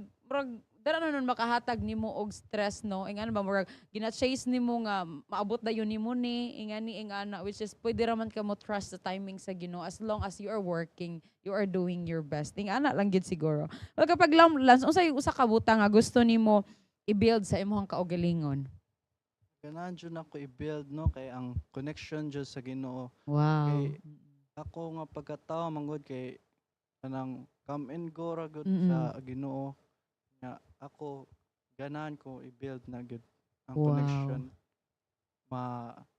dara na nun makahatag nimo og stress no ingana ba murag gina-chase nimo nga maabot dayon nimo ni ingani ingana which is pwede ra man ka mo trust the timing sa Ginoo as long as you are working you are doing your best ingana lang gid siguro well kapag Lance unsay usa ka butang nga gusto nimo i-build sa imong kaugalingon. Ganahan jud ako i-build no kay ang connection jud sa Ginoo. Wow. Kay ako nga pagkatao manggod kay kanang come and go ra gud Mm-mm. sa Ginoo. Nga ako ganahan ko i-build na gud ang Wow. connection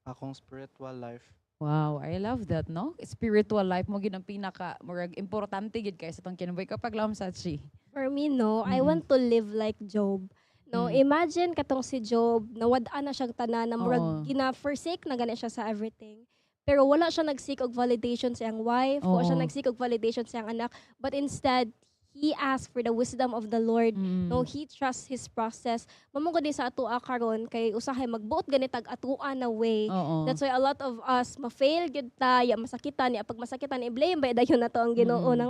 akong spiritual life. Wow, I love that, no? Spiritual life mo gid ang pinaka murag importante gid kay sa tong kinabuhi kapag laom sa chi. For me, no, I Mm-mm. want to live like Job. No, Mm. imagine katong si Job, nawad-an na siyang tanan, na Oo. murag gina-forsake na gani siya sa everything. Pero wala siya nag-seek og validation sa iyang wife, wala siya Oo. nag-seek og validation sa iyang anak, but instead, he asked for the wisdom of the Lord. No, he trusts his process. Mamong gani sa atoa karon kay usahay magbuot gani tag atoa na way. Oo. That's why a lot of us ma-fail gid ta, ya masakitan niya pag masakitan i-blame ba dayon na to ang Ginoo Mm-mm. na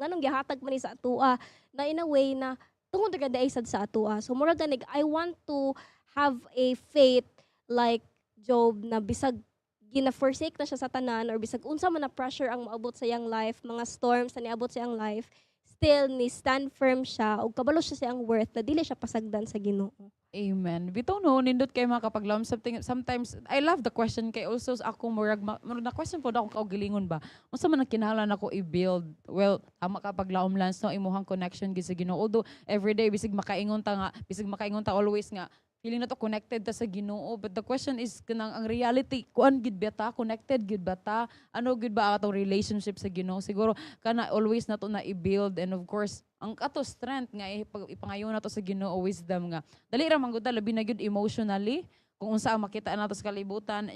nganong gihatag man ni sa atoa na in a way na tungod ra gid sad sa atoa. So mura ganig I want to have a faith like Job na bisag gina-forsake na siya sa tanan or bisag unsa man na pressure ang maabot sa iyang life, mga storms na niabot sa iyang life, still ni stand firm siya ug kabalo siya sa iyang worth na dili siya pasagdan sa Ginoo. Amen. Bitaw no, nindot kay mga kapaglaom sometimes I love the question kay also ako murag na question po ako kaugalingon ba. Unsa man ang kinahanglan ako i-build? Well, tama kapaglaom Lance no imuhang connection gid sa Ginoo. Although everyday bisig makaingon ta always nga feeling na to connected ta sa Ginoo but the question is kanang ang reality kuan gid ba ta connected gid ba ta ano gid ba atong relationship sa Ginoo siguro kana always na to na i-build and of course ang ato strength nga ipangayon na to sa Ginoo wisdom nga dali ra man gud labi na gyud emotionally kung unsa ang makita nato sa kalibutan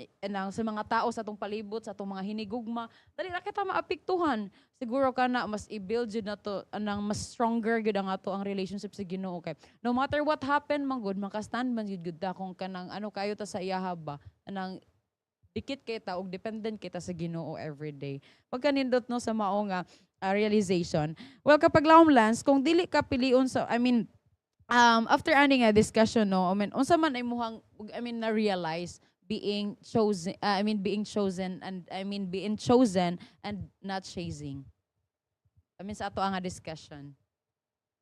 sa mga tao sa atong palibot sa atong mga hinigugma dali ra kita maapektuhan siguro kana mas i-build jud nato anang mas stronger gud ang ato ang relationship sa Ginoo kay no matter what happen man gud maka-stand man gud ta kung kanang ano kayo ta sa iyaha ba anang dikit kita og dependent kita sa Ginoo everyday pagkanindot no sa mao nga realization well kapag laom Lance kung dili ka piliun sa after aning a discussion no unsa man ay muhang na realize being chosen and not chasing sa ato ang discussion.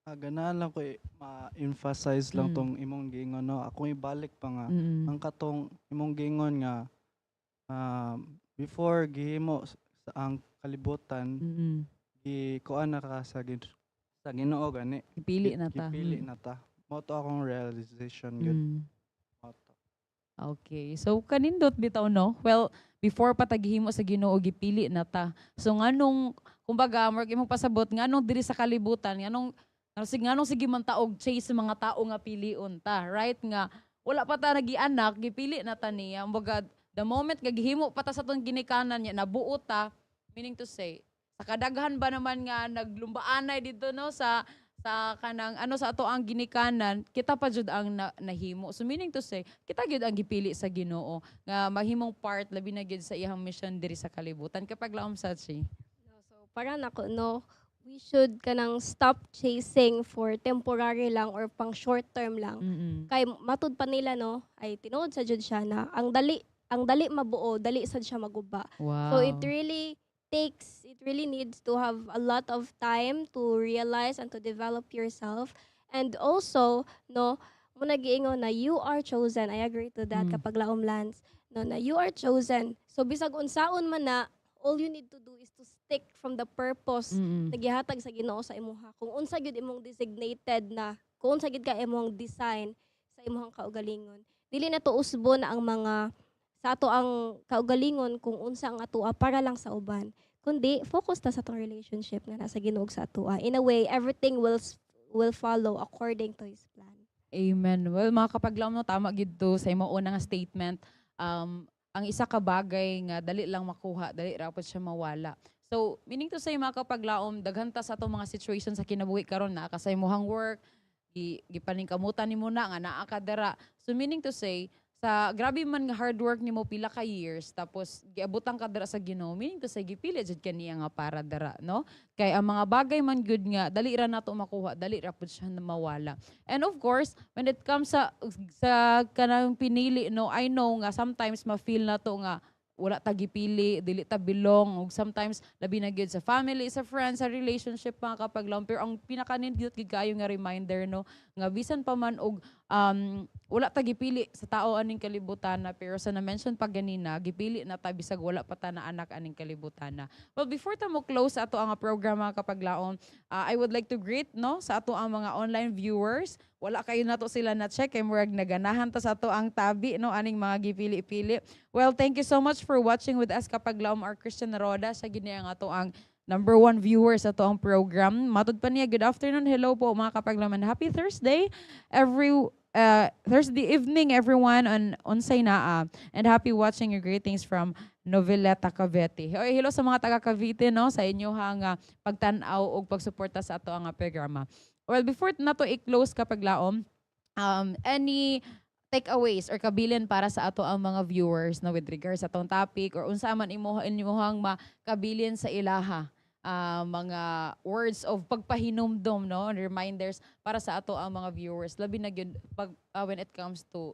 Ganahan lang ko ma-emphasize lang Mm. tong imong gingon no. Akong ibalik pa nga Mm. ang katong imong gingon nga before gihimo sa ang kalibutan Mm. gikuan na ka sa Ginoo gani. Ipili na ta. Ipili na ta. Mo to akong realization gud. Mm. Mo to. Okay. So kanindot bitaw no. Well, before pa tagihimo sa Ginoo gipili na ta. So nganong kumbaga murag imong pasabot nganong diri sa kalibutan nganong sige man ta og chase sa mga tao nga piliun ta, right? Nga wala pa ta nagianak, gipili na ta niya. Kumbaga the moment nga gihimo pa ta sa tong ginikanan niya nabuo ta, meaning to say, sa kadaghan ba naman nga naglumbaanay dito no sa kanang sa ato ang ginikanan, kita pa jud ang nahimo. So meaning to say, kita gyud ang gipili sa Ginoo nga mahimong part labi na gyud sa iyang mission diri sa kalibutan kapag laom sa chi. No, so para nako no, we should kanang stop chasing for temporary lang or pang short term lang. Mm-mm. Kay matud pa nila no, ay tinuod sa jud siya na ang dali mabuo, dali sad siya maguba. So Wow. it really needs to have a lot of time to realize and to develop yourself. And also, no, mo nagiingon na you are chosen. I agree to that Mm. kapag laom Lance, no, na you are chosen. So bisag unsaon man na, all you need to do is to stick from the purpose Mm-mm. nagihatag sa Ginoo sa imuha. Kung unsa gyud imong designated na, kung unsa gyud ka imong design sa imong kaugalingon. Dili na to usbon ang mga sa ato ang kaugalingon kung unsa ang atoa para lang sa uban. Kundi focus ta sa atong relationship nga nasa Ginoo ug sa atoa. In a way, everything will follow according to His plan. Amen. Well, mga kapaglaom, no, tama gid to sa imong una nga statement. Ang isa ka bagay nga dali lang makuha, dali ra pud siya mawala. So, meaning to say mga kapaglaom, daghan ta sa atong mga situation sa kinabuhi karon na sa imong work, gipaningkamutan nimo na nga naa ka dira. So meaning to say, sa grabe man nga hard work nimo pila ka years tapos giabutan ka dira sa Ginoo, meaning to say gipili jud kaniya nga para dira, no? Kay ang mga bagay man good nga dali ra nato makuha, dali ra pud siya na mawala. And of course, when it comes sa kanang pinili, no, I know nga sometimes ma-feel nato nga wala ta gipili, dili ta belong, ug sometimes labi na gyud sa family, sa friends, sa relationship mga kapaglaom. Pero ang pinaka-nindot gid kayo nga reminder, no, nga bisan pa man og wala ta gipili sa tao aning kalibutan na, pero sa na-mention pa ganina, gipili na ta bisag wala pa ta na anak aning kalibutan na. Well, before ta mo close ato ang program mga kapaglaon, I would like to greet, no, sa ato ang mga online viewers. Wala kayo nato sila na check kay murag naganahan ta sa ato ang tabi, no, aning mga gipili-pili. Well, thank you so much for watching with us kapaglaom, our Christian Roda sa gini ang ato ang number 1 viewers sa ato ang program. Matud pa niya, good afternoon, hello po mga kapaglaom, and happy Thursday Thursday evening everyone on Sainaa, and happy watching your greetings from Noveleta, Cavite. Oy, hello sa mga taga Cavite, no, sa inyo hang pagtan-aw og pagsuporta sa ato ang programa. Well, before nato i-close kapaglaom, any takeaways or kabilin para sa ato ang mga viewers na with regards sa atong topic or unsa man imuhang makabilin sa ilaha, mga words of pagpahinumdom, no, reminders para sa ato ang mga viewers labi na gyud pag when it comes to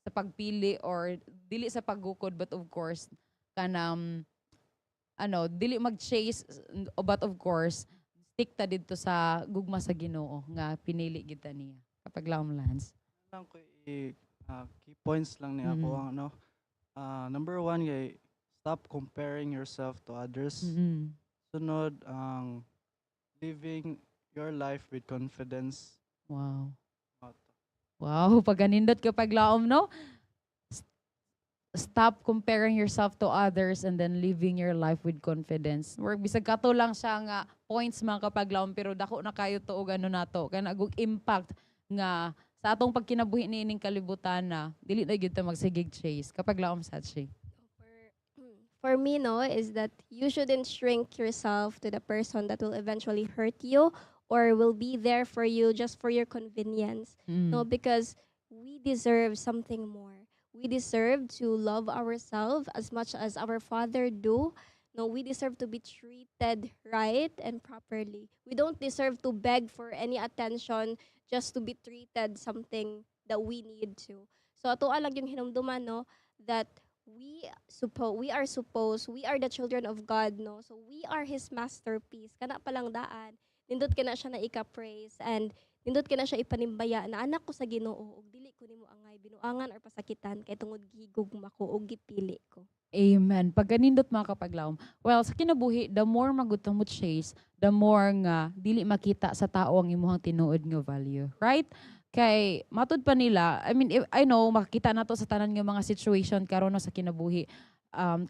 sa pagpili or dili sa paggukod, but of course kanang dili mag-chase, but of course stick ta didto sa gugma sa Ginoo nga pinili gid ta niya kapag laom Lance. Lang ko key points lang ni ako ang number 1 kay stop comparing yourself to others. Mm-mm. Sunod ang living your life with confidence. Wow. Out. Wow, pag ganindot kapag laom, no? Stop comparing yourself to others and then living your life with confidence. Or bisag kato lang siya nga points mga kapaglaom, pero dako na kayo to og ano nato, kay nagug impact nga sa atong pagkinabuhi niining kalibutan na dili na gyud ta magsigig chase kapag laom sa siya. For me, no, is that you shouldn't shrink yourself to the person that will eventually hurt you or will be there for you just for your convenience. No, because we deserve something more. We deserve to love ourselves as much as our Father do. No, we deserve to be treated right and properly. We don't deserve to beg for any attention just to be treated something that we need to. So ato lang yung hinumduman, no, that we are the children of God, no, so we are His masterpiece. Kana palang daan nindot kana siya na ika-praise and nindot kana siya ipanimbaya na anak ko sa Ginoo ug dili ko nimo angay binuangan or pasakitan kay tungod gihigugma ko ug gipili ko. Amen. Pag ganindot mga kapaglaom, well, sa kinabuhi, the more magutang mo chase, the more nga dili makita sa tao ang imuhang tinuod nga value, right? Kay matud pa nila, I mean, I know makita nato sa tanan nga mga situation karon sa kinabuhi.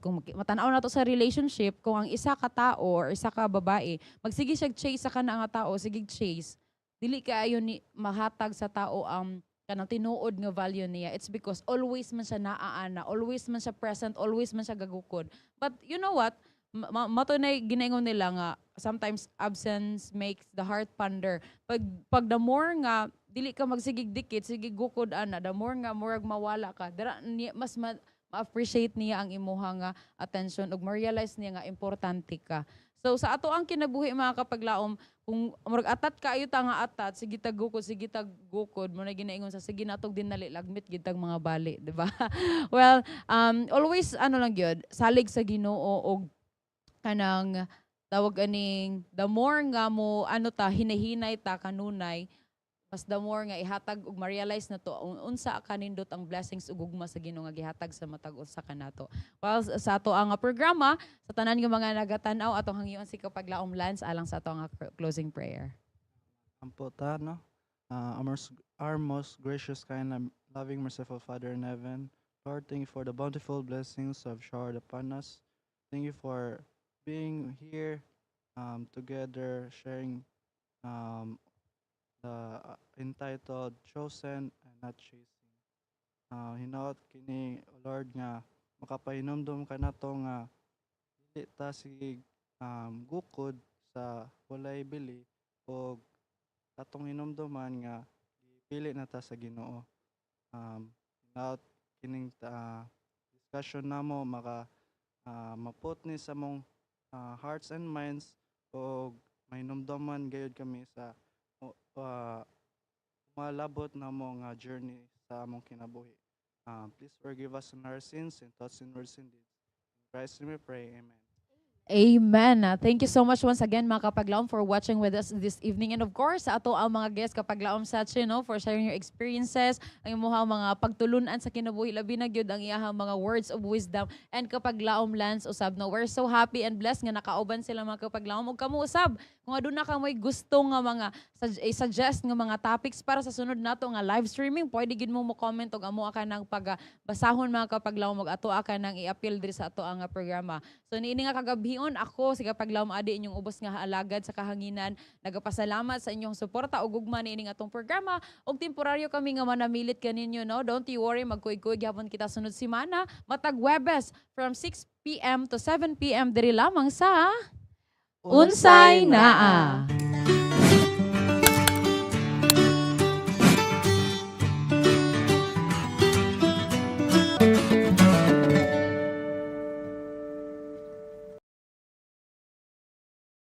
Kung matanaw nato sa relationship, kung ang isa ka tao or isa ka babae magsige siya chase sa kana nga tao, sige chase, dili kaayo ni mahatag sa tao ang kanang tinuod nga value niya. It's because always man siya naaana, always man siya present, always man siya gagukod. But you know what? Matunay ginaingon nila nga sometimes absence makes the heart ponder. Pag the more nga dili ka magsigig dikit, sige gukod ana, the more nga murag mawala ka, dira mas ma-appreciate niya ang imuha nga attention ug ma-realize niya nga importante ka. So sa ato ang kinabuhi mga kapaglaom, kung murag atat kaayo ta nga atat, sige tag gukod, mo na ginaingon sa sige natog dinali lagmit gid tag mga bali, di ba? Well, always ano lang gyud, salig sa Ginoo og kanang tawag aning the more nga mo ano ta hinahinay ta kanunay, mas the more nga ihatag ug ma-realize na to unsa kanindot ang blessings ug gugma sa Ginoo nga gihatag sa matag usa kanato. Well, sa ato ang programa sa tanan nga mga nagatan-aw atong hangyoon si kapaglaom Lance alang sa ato nga closing prayer. Ampo ta, no? Our most gracious, kind, and loving, merciful Father in heaven, Lord, thank you for the bountiful blessings of showered upon us. Thank you for being here together, sharing um, the entitled Chosen and Not Chasing. Hinaot kini, Lord, nga makapahinomdom ka na to nga dili ta sige gukod sa walay bili o atong hinumduman nga pili na ta sa Ginoo. Hinaot kining discussion namo maput ni sa mong hearts and minds o mahinumduman gayud kami sa malabot na mo nga journey sa among kinabuhi. Please forgive us in our sins and thoughts and words and deeds. In Christ name we pray. Amen. Amen. Thank you so much once again mga kapaglaom for watching with us this evening. And of course, sa ato ang mga guests kapaglaom sa no, for sharing your experiences, ang imuhang mga pagtulunan sa kinabuhi, labi na gyud ang iyahang mga words of wisdom and kapaglaom Lance usab no. We're so happy and blessed nga nakauban sila mga kapaglaom ug kamo usab. Kung aduna ka mo'y gusto nga mga suggest nga mga topics para sa sunod nato nga live streaming, pwede gid mo comment og amo ka nang pagbasahon mga kapaglaom ug ato ka nang i-appeal diri sa ato ang programa. So niini nga kagabion ako si kapaglaom adi inyong ubos nga alagad sa kahanginan, nagapasalamat sa inyong suporta ug gugma niini nga atong programa ug temporaryo kami nga manamilit kaninyo no. Don't you worry, magkuy-kuy gyapon kita sunod semana matag Huwebes from 6 p.m. to 7 p.m. diri lamang sa Unsay Naa.